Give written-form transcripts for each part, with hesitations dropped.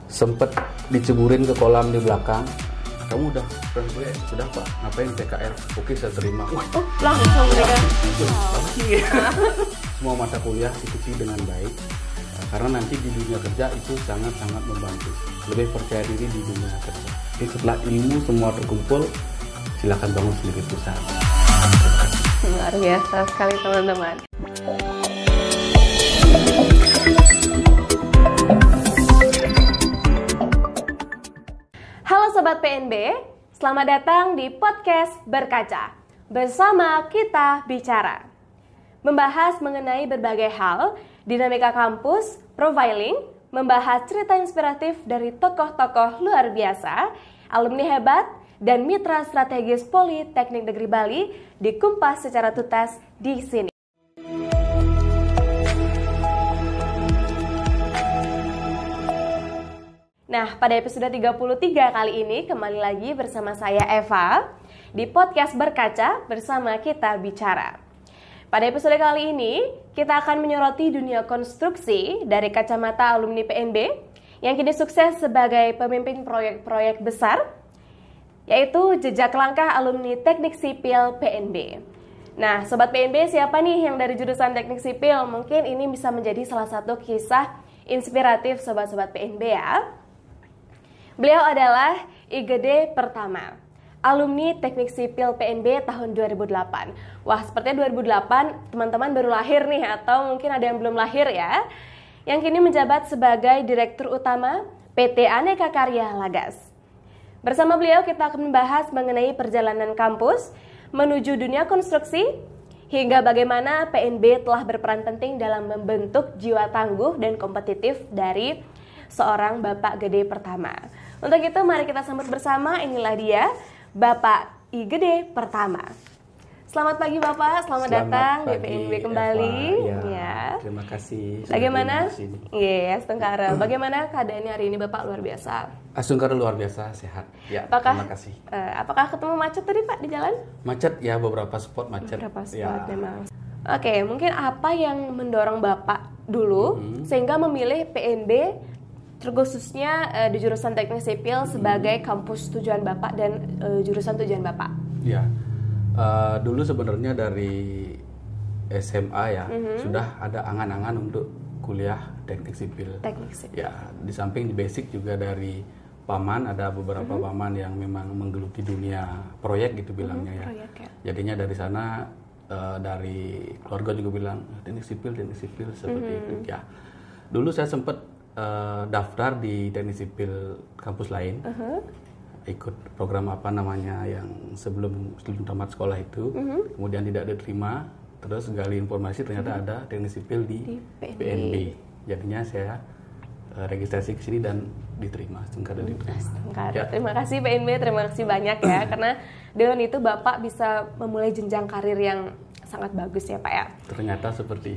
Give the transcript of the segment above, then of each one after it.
sempet diceburin ke kolam di belakang. Kamu udah gue sudah Pak, ngapain PKL? Oke, saya terima. Langsung mereka. Semua mata kuliah ikuti dengan baik, karena nanti di dunia kerja itu sangat-sangat membantu. Lebih percaya diri di dunia kerja. Jadi setelah ilmu semua terkumpul, silakan bangun sendiri perusahaan. Luar biasa sekali teman-teman. Halo Sobat PNB, selamat datang di podcast Berkaca. Bersama kita bicara. Membahas mengenai berbagai hal, dinamika kampus, profiling, membahas cerita inspiratif dari tokoh-tokoh luar biasa, alumni hebat, dan mitra strategis Politeknik Negeri Bali dikupas secara tuntas di sini. Nah, pada episode 33 kali ini kembali lagi bersama saya Eva di podcast Berkaca bersama kita bicara. Pada episode kali ini, kita akan menyoroti dunia konstruksi dari kacamata alumni PNB yang kini sukses sebagai pemimpin proyek-proyek besar, yaitu jejak langkah alumni Teknik Sipil PNB. Nah, Sobat PNB, siapa nih yang dari jurusan Teknik Sipil? Mungkin ini bisa menjadi salah satu kisah inspiratif Sobat-Sobat PNB ya. Beliau adalah I Gede Pertama, alumni Teknik Sipil PNB tahun 2008. Wah, sepertinya 2008 teman-teman baru lahir nih, atau mungkin ada yang belum lahir ya. Yang kini menjabat sebagai Direktur Utama PT Aneka Karya Lagas. Bersama beliau kita akan membahas mengenai perjalanan kampus menuju dunia konstruksi, hingga bagaimana PNB telah berperan penting dalam membentuk jiwa tangguh dan kompetitif dari seorang Bapak Gede Pertama. Untuk itu mari kita sambut bersama, inilah dia Bapak I Gede Pertama. Selamat pagi Bapak, selamat datang di PNB kembali. Eva, ya. Terima kasih. Bagaimana? Yes, Tengkara. Bagaimana keadaannya hari ini Bapak? Luar biasa. Tengkara luar biasa, sehat. Ya, apakah, terima kasih. Apakah ketemu macet tadi Pak di jalan? Macet ya, beberapa spot macet. Beberapa spot memang. Oke, mungkin apa yang mendorong Bapak dulu sehingga memilih PNB terkhususnya di jurusan Teknik Sipil sebagai kampus tujuan Bapak dan jurusan tujuan Bapak? Ya, dulu sebenarnya dari SMA ya sudah ada angan-angan untuk kuliah Teknik Sipil. Teknik Sipil. Ya, di samping di basic juga dari paman, ada beberapa paman yang memang menggeluti dunia proyek gitu bilangnya ya. Proyek, ya. Jadinya dari sana dari keluarga juga bilang Teknik Sipil seperti itu ya. Dulu saya sempat daftar di Teknik Sipil kampus lain, ikut program apa namanya yang sebelum tamat sekolah itu, kemudian tidak diterima, terus gali informasi ternyata ada Teknik Sipil di PNB. Jadinya saya registrasi ke sini dan diterima. Ya. Terima kasih PNB, terima kasih banyak ya, karena dengan itu Bapak bisa memulai jenjang karir yang sangat bagus ya Pak ya. Ternyata seperti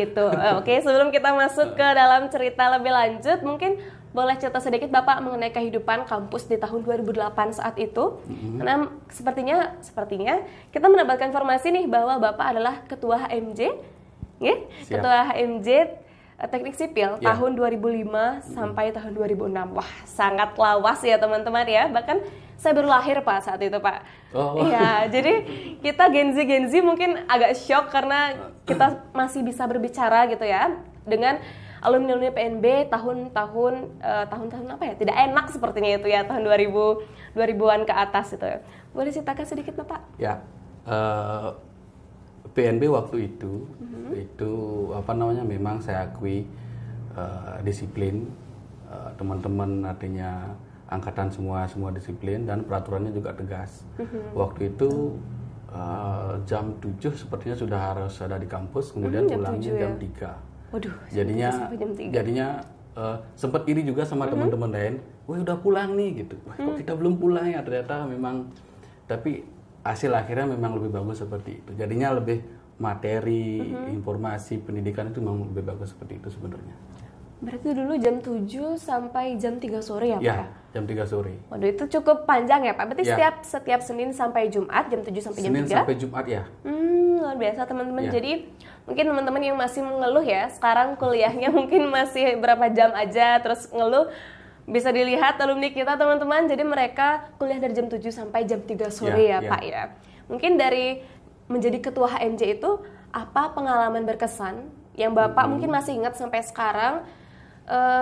itu. Oke, sebelum kita masuk ke dalam cerita lebih lanjut, mungkin boleh cerita sedikit Bapak mengenai kehidupan kampus di tahun 2008 saat itu. Karena sepertinya kita mendapatkan informasi nih bahwa Bapak adalah ketua HMJ, ya? Ketua HMJ Teknik Sipil tahun 2005 sampai tahun 2006. Wah, sangat lawas ya teman-teman ya. Bahkan saya baru lahir Pak saat itu Pak. Iya, jadi kita Gen Z mungkin agak shock karena kita masih bisa berbicara gitu ya dengan alumni PNB tahun-tahun apa ya, tidak enak sepertinya itu ya, tahun 2000-an ke atas itu. Boleh ceritakan sedikit Bapak? Ya, PNB waktu itu apa namanya, memang saya akui disiplin, teman-teman artinya angkatan semua disiplin dan peraturannya juga tegas. Waktu itu jam 7 sepertinya sudah harus ada di kampus, kemudian pulangnya jam 3. Waduh, jadinya sempat iri juga sama teman-teman lain. Wah, udah pulang nih gitu. Wah, kok kita belum pulang ya? Ternyata memang, tapi hasil akhirnya memang lebih bagus seperti itu. Jadinya lebih materi, informasi, pendidikan itu memang lebih bagus seperti itu sebenarnya. Berarti dulu jam 7 sampai jam 3 sore ya Pak? Ya, jam 3 sore. Waduh, itu cukup panjang ya Pak? Berarti Ya. setiap Senin sampai Jumat jam 7 sampai jam Senin 3? sampai Jumat ya. Luar biasa teman-teman. Ya. Jadi mungkin teman-teman yang masih mengeluh ya, sekarang kuliahnya mungkin masih berapa jam aja terus ngeluh, bisa dilihat alumni kita teman-teman. Jadi mereka kuliah dari jam 7 sampai jam 3 sore ya Pak ya. Mungkin dari menjadi ketua HMJ itu apa pengalaman berkesan yang Bapak mungkin masih ingat sampai sekarang,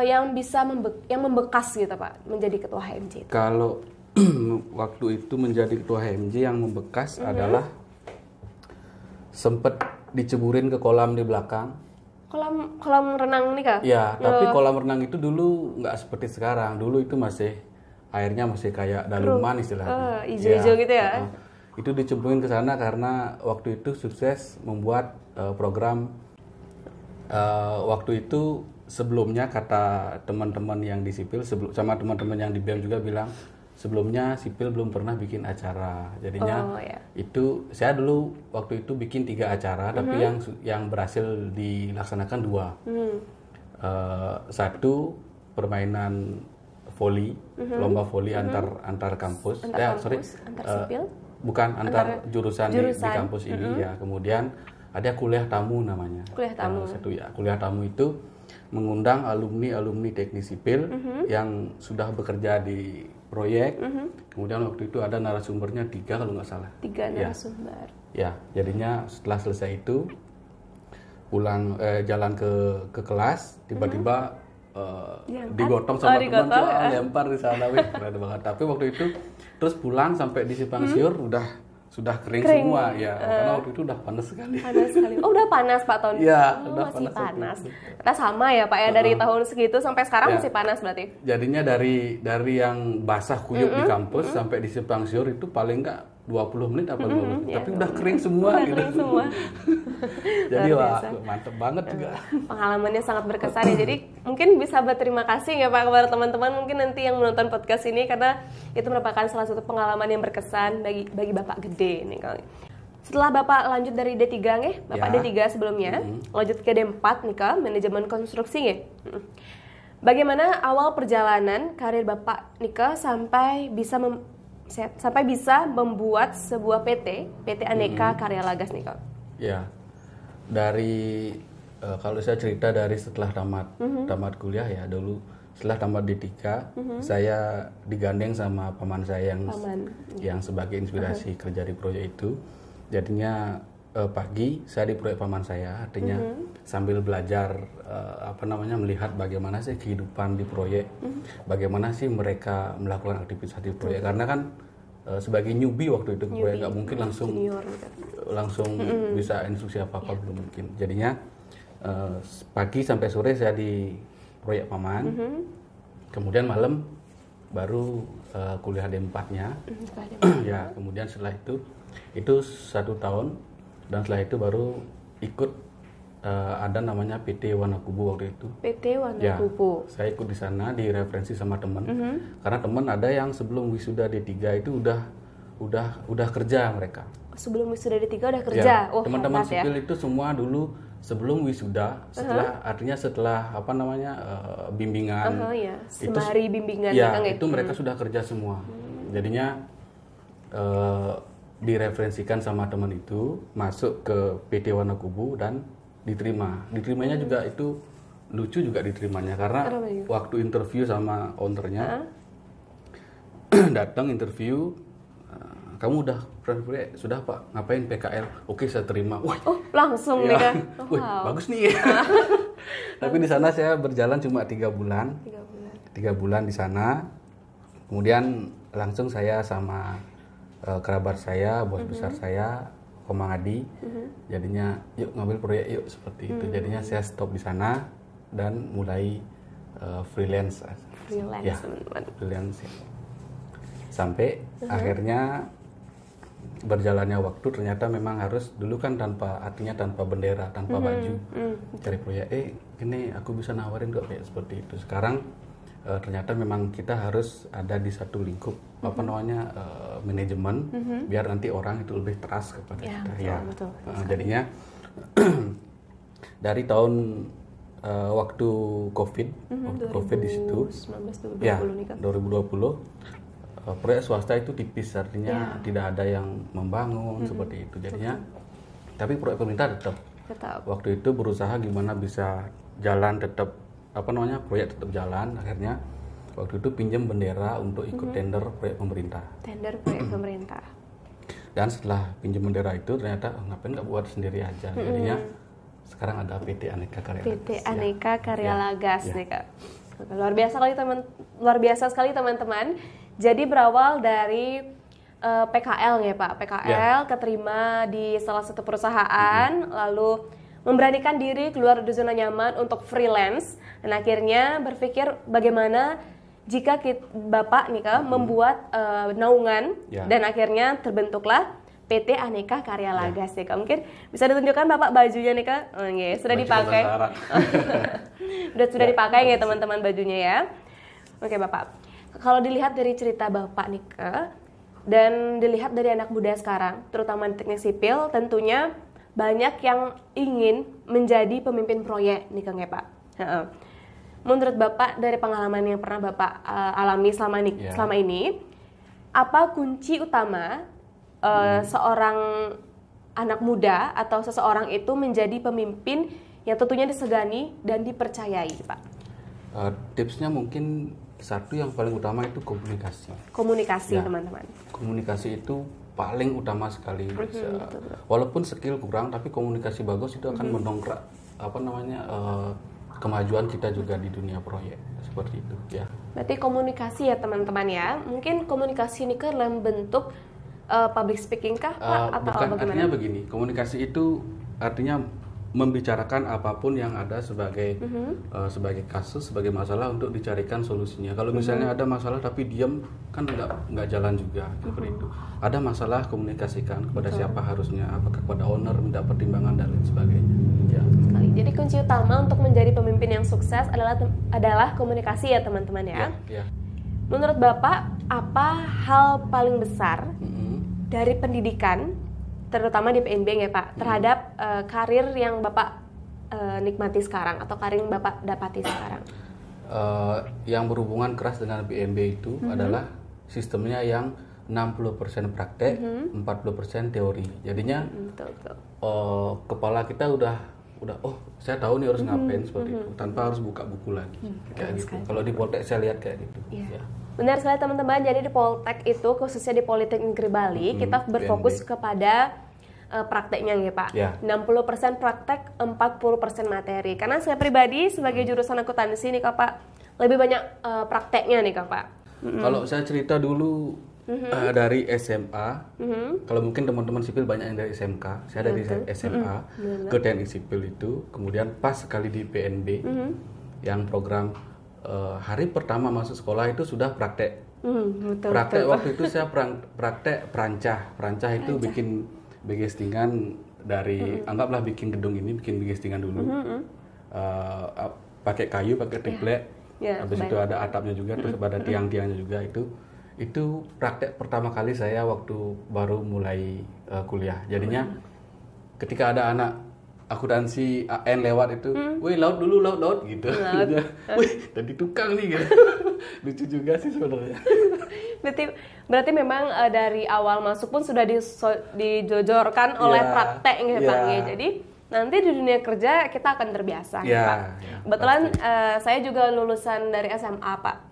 yang bisa yang membekas gitu Pak menjadi ketua HMJ? Kalau waktu itu menjadi ketua HMJ yang membekas adalah sempet diceburin ke kolam di belakang. Kolam renang nih Kak? Ya, tapi kolam renang itu dulu nggak seperti sekarang. Dulu itu masih airnya masih kayak daluman istilahnya. Hijau-hijau gitu ya? Itu diceburin ke sana karena waktu itu sukses membuat program. Waktu itu sebelumnya kata teman-teman yang di sipil sama teman-teman yang di BEM juga bilang sebelumnya sipil belum pernah bikin acara. Jadinya itu saya dulu waktu itu bikin 3 acara, tapi yang berhasil dilaksanakan 2. Satu permainan voli, lomba voli antar kampus. Antar sipil? Bukan, antar jurusan. Di kampus ini ya. Kemudian ada kuliah tamu namanya. Kuliah tamu. Satu ya, kuliah tamu itu mengundang alumni teknik sipil yang sudah bekerja di proyek. Kemudian waktu itu ada narasumbernya 3 kalau nggak salah. 3 narasumber. Ya, jadinya setelah selesai itu pulang jalan ke kelas, tiba-tiba digotong sama teman, lempar di sana, keren banget. Tapi waktu itu terus pulang sampai di Simpang Siur sudah kering semua ya, karena waktu itu udah panas sekali. Oh, udah panas Pak tahun? Iya, udah masih panas. Kita sama ya Pak ya, dari tahun segitu sampai sekarang masih panas berarti? Jadinya dari yang basah kuyup di kampus sampai di Simpang Siur itu paling enggak 20 menit apa 20 menit, tapi udah kering semua gitu. Kering semua. Jadi wah, mantep banget juga. Pengalamannya sangat berkesan ya. Jadi mungkin bisa berterima kasih ya Pak kepada teman-teman mungkin nanti yang menonton podcast ini, karena itu merupakan salah satu pengalaman yang berkesan bagi Bapak Gede nih kali. Setelah Bapak lanjut dari D3 nih, Bapak D3 sebelumnya, lanjut ke D4 nih Kak, manajemen konstruksi nih. Bagaimana awal perjalanan karir Bapak Nika sampai bisa membuat sebuah PT Aneka Karya Lagas nih Kak? Ya, dari kalau saya cerita dari setelah tamat kuliah ya, dulu setelah tamat D3 saya digandeng sama paman saya yang sebagai inspirasi kerja di proyek itu. Jadinya pagi saya di proyek paman saya, artinya sambil belajar melihat bagaimana sih kehidupan di proyek, bagaimana sih mereka melakukan aktivitas di proyek, karena kan sebagai newbie waktu itu proyek nggak mungkin langsung bisa instruksi apa-apa, belum mungkin. Jadinya pagi sampai sore saya di proyek paman, kemudian malam baru kuliah D4-nya. Ya, kemudian setelah itu 1 tahun, dan setelah itu baru ikut ada namanya PT Wanakubu waktu itu. PT Wanakubu. Ya, saya ikut di sana, direferensi sama teman. Karena teman ada yang sebelum wisuda D3 itu udah kerja mereka. Sebelum wisuda D3 udah kerja. Ya, teman-teman sipil itu semua dulu sebelum wisuda, setelah bimbingan. Semari bimbingan itu mereka sudah kerja semua. Jadinya direferensikan sama teman itu masuk ke PT Wanakubu dan diterimanya juga itu lucu juga diterimanya, karena waktu interview sama ownernya datang interview, kamu udah sudah Pak, ngapain PKL? Oke, saya terima. Wah, langsung nih kan. Bagus nih. Tapi di sana saya berjalan cuma 3 bulan. 3 bulan di sana. Kemudian langsung saya sama kerabat saya, bos besar saya, Komang Adi, jadinya yuk ngambil proyek yuk, seperti itu. Jadinya saya stop di sana dan mulai freelance ya. Sampai akhirnya berjalannya waktu, ternyata memang harus dulu kan tanpa bendera, tanpa baju cari proyek. Ini aku bisa nawarin kok kayak seperti itu. Sekarang ternyata memang kita harus ada di satu lingkup manajemen, biar nanti orang itu lebih trust kepada kita. Betul. Jadinya dari tahun waktu COVID, di situ, 2019 ya 2020 nih kan. 2020, proyek swasta itu tipis, artinya tidak ada yang membangun seperti itu, jadinya. Tapi proyek pemerintah tetap. Waktu itu berusaha gimana bisa jalan tetap, proyek tetap jalan. Akhirnya waktu itu pinjam bendera untuk ikut tender proyek pemerintah. Tender proyek pemerintah. Dan setelah pinjam bendera itu ternyata ngapain nggak buat sendiri aja. Jadinya sekarang ada PT Aneka Karya Lagas. PT Aneka Karya Lagas nih Kak. Luar biasa sekali teman-teman. Jadi berawal dari PKL ya Pak. PKL keterima di salah satu perusahaan, lalu memberanikan diri keluar dari zona nyaman untuk freelance, dan akhirnya berpikir bagaimana jika Bapak nih Kak membuat naungan, dan akhirnya terbentuklah PT Aneka Karya Lagas nih Kak. Mungkin bisa ditunjukkan Bapak bajunya nih Kak. Sudah dipakai. sudah dipakai ya teman-teman bajunya ya. Oke Bapak. Kalau dilihat dari cerita Bapak nih Kak, dan dilihat dari anak muda sekarang, terutama di teknik sipil, tentunya banyak yang ingin menjadi pemimpin proyek nih Kang ya Pak. Menurut Bapak dari pengalaman yang pernah Bapak alami selama ini, apa kunci utama seorang anak muda atau seseorang itu menjadi pemimpin yang tentunya disegani dan dipercayai, Pak? Tipsnya mungkin satu yang paling utama itu komunikasi. Komunikasi, teman-teman. Komunikasi itu paling utama sekali. Walaupun skill kurang, tapi komunikasi bagus itu akan mendongkrak kemajuan kita juga di dunia proyek seperti itu. Ya. Berarti komunikasi ya teman-teman ya. Mungkin komunikasi ini kan dalam bentuk public speaking kah Pak? Atau bukan, bagaimana? artinya begini, komunikasi itu artinya membicarakan apapun yang ada sebagai sebagai kasus, sebagai masalah untuk dicarikan solusinya. Kalau misalnya ada masalah tapi diam, kan nggak jalan juga seperti itu. Ada masalah, komunikasikan kepada siapa harusnya, apakah kepada owner, minta pertimbangan dan lain sebagainya. Ya. Jadi kunci utama untuk menjadi pemimpin yang sukses adalah komunikasi ya teman-teman ya. Ya. Menurut Bapak, apa hal paling besar dari pendidikan, terutama di PNB ya Pak, terhadap karir yang Bapak nikmati sekarang atau karir yang Bapak dapati sekarang? Yang berhubungan keras dengan PNB itu adalah sistemnya yang 60% praktek, 40% teori. Jadinya kepala kita udah saya tahu nih harus ngapain seperti itu, tanpa harus buka buku lagi kayak gitu. Kalau di Poltek saya lihat kayak gitu. Ya. Benar sekali teman-teman, jadi di Poltek itu khususnya di Politeknik Negeri Bali kita berfokus kepada prakteknya ya Pak. 60% praktek, 40% materi. Karena saya pribadi sebagai jurusan akuntansi nih Kak Pak, lebih banyak prakteknya nih Kak Pak. Kalau saya cerita dulu dari SMA, kalau mungkin teman-teman sipil banyak yang dari SMK, saya dari SMA ke teknik sipil itu, kemudian pas sekali di PNB yang program hari pertama masuk sekolah itu sudah praktek. Praktek waktu itu saya praktek perancah itu bikin begestingan dari anggaplah bikin gedung ini, bikin begestingan dulu, pakai kayu, pakai triplek, habis itu ada atapnya juga, terus ada tiang-tiangnya juga. Itu praktek pertama kali saya waktu baru mulai kuliah. Jadinya ketika ada anak akuntansi AN lewat itu, wih laut dulu laut gitu. Wih tadi tukang nih gitu. Lucu juga sih sebenarnya. Berarti memang dari awal masuk pun sudah dijojorkan oleh praktek ya Pak. Jadi nanti di dunia kerja kita akan terbiasa. Kebetulan saya juga lulusan dari SMA Pak.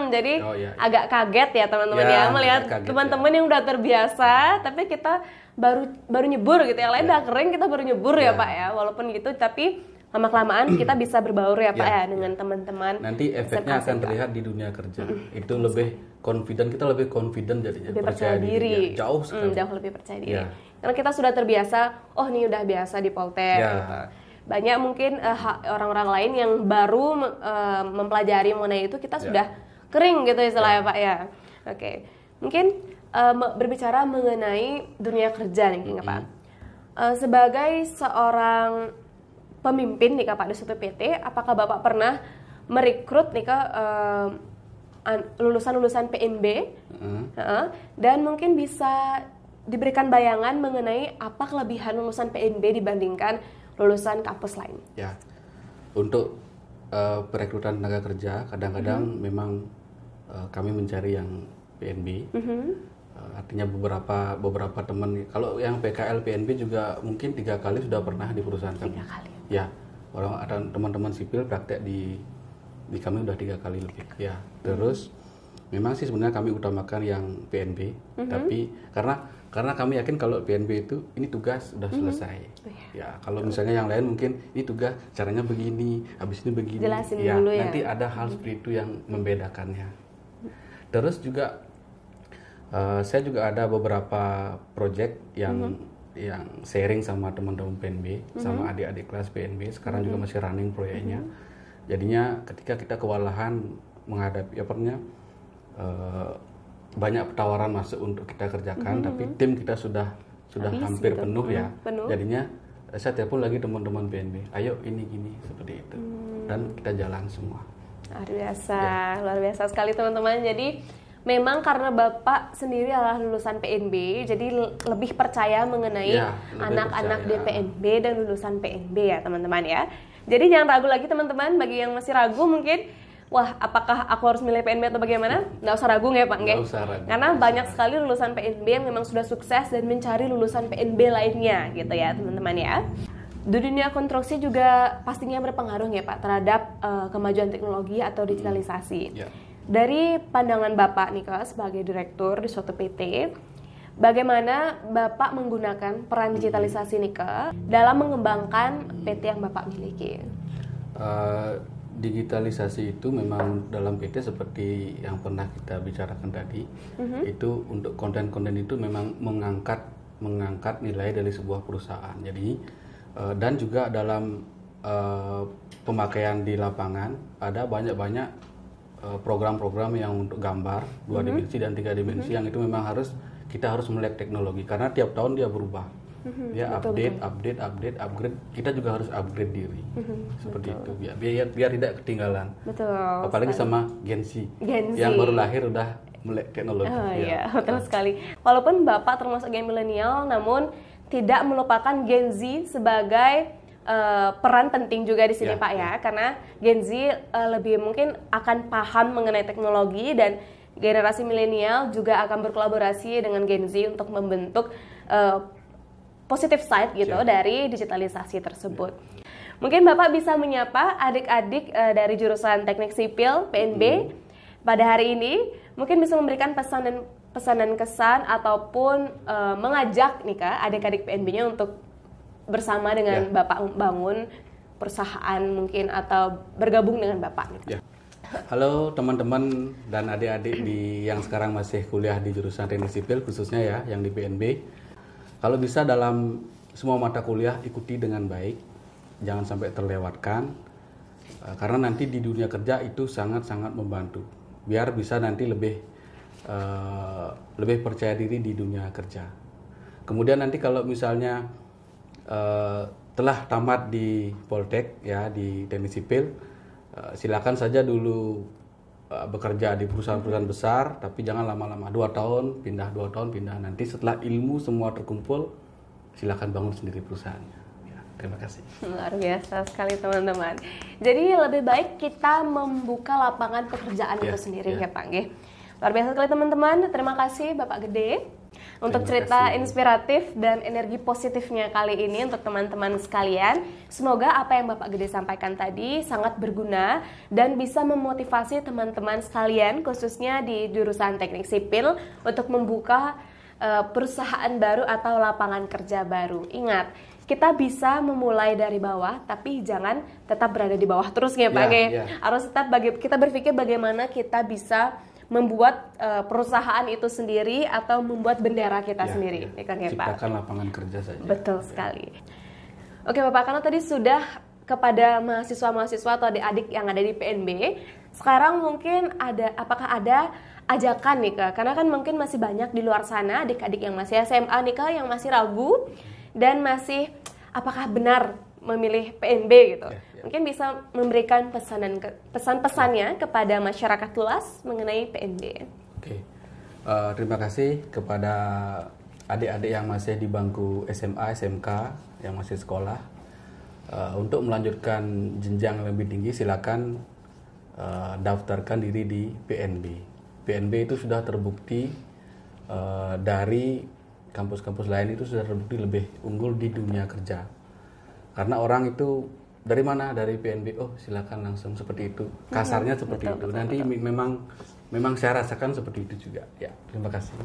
Jadi agak kaget ya teman-teman ya melihat teman-teman yang udah terbiasa, tapi kita baru nyebur gitu ya. Lain udah kering, kita baru nyebur ya Pak ya. Walaupun gitu, tapi lama-kelamaan kita bisa berbaur ya Pak ya dengan teman-teman. Nanti efeknya akan terlihat di dunia kerja. Itu lebih confident, kita lebih confident jadinya. Lebih percaya diri. Jauh sekali. Jauh lebih percaya diri. Karena kita sudah terbiasa, nih udah biasa di Poltek. Gitu. Banyak mungkin orang-orang lain yang baru mempelajari mengenai itu, kita sudah kering gitu istilahnya Pak ya. Oke. Mungkin berbicara mengenai dunia kerja nih Pak. Sebagai seorang pemimpin nih Pak di suatu PT, apakah Bapak pernah merekrut nih Kak lulusan-lulusan PNB dan mungkin bisa diberikan bayangan mengenai apa kelebihan lulusan PNB dibandingkan lulusan kampus lain? Ya, Untuk perekrutan tenaga kerja kadang-kadang memang kami mencari yang PNB. Artinya beberapa teman, kalau yang PKL PNB juga mungkin 3 kali sudah pernah di perusahaan kami. 3 kali. Ya, orang ada teman-teman sipil praktek di kami udah 3 kali lebih. Ya, terus memang sih sebenarnya kami utamakan yang PNB, tapi karena kami yakin kalau PNB itu ini tugas sudah selesai. Ya, kalau misalnya yang lain mungkin ini tugas caranya begini, habis ini begini. Jelasin ya, dulu ya. nanti ada hal seperti itu yang membedakannya. Terus juga saya juga ada beberapa project yang sharing sama teman-teman PNB, sama adik-adik kelas PNB. Sekarang juga masih running proyeknya. Jadinya ketika kita kewalahan menghadapi banyak tawaran masuk untuk kita kerjakan, tapi tim kita sudah hampir gitu. penuh ya. Penuh. Jadinya saya telepon lagi teman-teman PNB, ayo ini gini seperti itu, dan kita jalan semua. Luar biasa sekali teman-teman. Jadi memang karena Bapak sendiri adalah lulusan PNB, jadi lebih percaya mengenai anak-anak di PNB dan lulusan PNB ya teman-teman ya. Jadi jangan ragu lagi teman-teman, bagi yang masih ragu mungkin, wah apakah aku harus milih PNB atau bagaimana? Nggak usah ragu nggak Pak? Nggak usah ragu. Karena banyak sekali lulusan PNB yang memang sudah sukses dan mencari lulusan PNB lainnya gitu ya teman-teman ya. Di dunia konstruksi juga pastinya berpengaruh ya Pak terhadap kemajuan teknologi atau digitalisasi. Dari pandangan Bapak nih Kak sebagai direktur di suatu PT, bagaimana Bapak menggunakan peran digitalisasi nih Kak dalam mengembangkan PT yang Bapak miliki? Digitalisasi itu memang dalam PT seperti yang pernah kita bicarakan tadi, itu untuk konten-konten itu memang mengangkat nilai dari sebuah perusahaan. Jadi dan juga dalam pemakaian di lapangan ada banyak program-program yang untuk gambar 2 dimensi dan 3 dimensi yang itu memang kita harus melek teknologi karena tiap tahun dia berubah. Dia upgrade. Kita juga harus upgrade diri. Seperti itu biar tidak ketinggalan. Apalagi sama Gen Z yang baru lahir udah melek teknologi. Iya, betul sekali. Walaupun Bapak termasuk gen milenial, namun tidak melupakan Gen Z sebagai peran penting juga di sini Pak ya, karena Gen Z lebih mungkin akan paham mengenai teknologi dan generasi milenial juga akan berkolaborasi dengan Gen Z untuk membentuk positive side gitu dari digitalisasi tersebut. Mungkin Bapak bisa menyapa adik-adik dari jurusan Teknik Sipil PNB pada hari ini, mungkin bisa memberikan pesan kesan ataupun mengajak nih Kak adik-adik PNB-nya untuk bersama dengan Bapak membangun perusahaan mungkin atau bergabung dengan Bapak gitu. Halo teman-teman dan adik-adik yang sekarang masih kuliah di jurusan Teknik Sipil khususnya ya yang di PNB. Kalau bisa dalam semua mata kuliah ikuti dengan baik, jangan sampai terlewatkan karena nanti di dunia kerja itu sangat-sangat membantu. Biar bisa nanti lebih percaya diri di dunia kerja. Kemudian nanti kalau misalnya telah tamat di Poltek ya di Teknik Sipil, silakan saja dulu bekerja di perusahaan-perusahaan besar, tapi jangan lama-lama 2 tahun pindah. Nanti setelah ilmu semua terkumpul, silakan bangun sendiri perusahaannya. Ya, terima kasih. Luar biasa sekali teman-teman. Jadi lebih baik kita membuka lapangan pekerjaan itu sendiri ya Pak. Luar biasa sekali teman-teman. Terima kasih Bapak Gede untuk cerita inspiratif dan energi positifnya kali ini untuk teman-teman sekalian. Semoga apa yang Bapak Gede sampaikan tadi sangat berguna dan bisa memotivasi teman-teman sekalian khususnya di jurusan Teknik Sipil untuk membuka perusahaan baru atau lapangan kerja baru. Ingat, kita bisa memulai dari bawah, tapi jangan tetap berada di bawah terus ya Pak. Harus tetap kita berpikir bagaimana kita bisa membuat perusahaan itu sendiri atau membuat bendera kita sendiri, ya kan ya Pak? Ciptakan lapangan kerja saja. Betul sekali. Oke Bapak, karena tadi sudah kepada mahasiswa-mahasiswa atau adik-adik yang ada di PNB, sekarang mungkin apakah ada ajakan nih Kak? Karena kan mungkin masih banyak di luar sana adik-adik yang masih SMA nih Kak, yang masih ragu dan masih apakah benar memilih PNB gitu. Mungkin bisa memberikan pesan-pesannya kepada masyarakat luas mengenai PNB. Terima kasih kepada adik-adik yang masih di bangku SMA, SMK, yang masih sekolah. Untuk melanjutkan jenjang lebih tinggi silakan daftarkan diri di PNB. PNB itu sudah terbukti dari kampus-kampus lain itu sudah terbukti lebih unggul di dunia kerja. Karena orang itu dari mana? Dari PNB. Oh, silakan langsung seperti itu. Kasarnya seperti itu. Nanti memang saya rasakan seperti itu juga. Ya, terima kasih.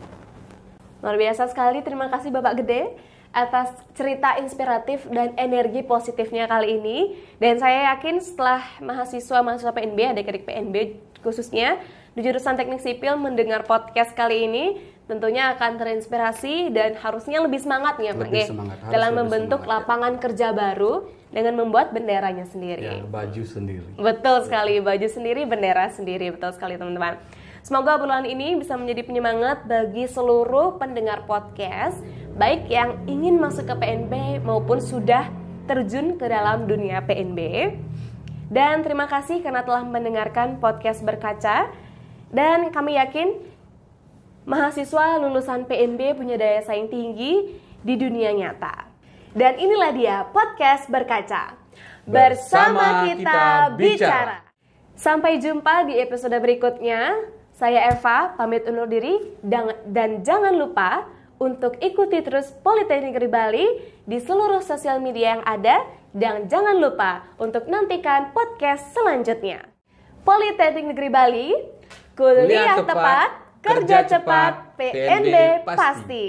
Luar biasa sekali. Terima kasih Bapak Gede atas cerita inspiratif dan energi positifnya kali ini. Dan saya yakin setelah mahasiswa PNB, adik-adik PNB khususnya di jurusan Teknik Sipil mendengar podcast kali ini, tentunya akan terinspirasi dan harusnya lebih semangat ya Pak dalam membentuk lapangan kerja baru dengan membuat benderanya sendiri. Ya, baju sendiri. Betul sekali, baju sendiri, bendera sendiri. Betul sekali teman-teman. Semoga obrolan ini bisa menjadi penyemangat bagi seluruh pendengar podcast, baik yang ingin masuk ke PNB maupun sudah terjun ke dalam dunia PNB. Dan terima kasih karena telah mendengarkan podcast Berkaca. Dan kami yakin mahasiswa lulusan PNB punya daya saing tinggi di dunia nyata. Dan inilah dia podcast Berkaca. Bersama kita bicara. Sampai jumpa di episode berikutnya. Saya Eva, pamit undur diri. Dan jangan lupa untuk ikuti terus Politeknik Negeri Bali di seluruh sosial media yang ada. Dan jangan lupa untuk nantikan podcast selanjutnya. Politeknik Negeri Bali, kuliah tepat, kerja cepat, PNB pasti.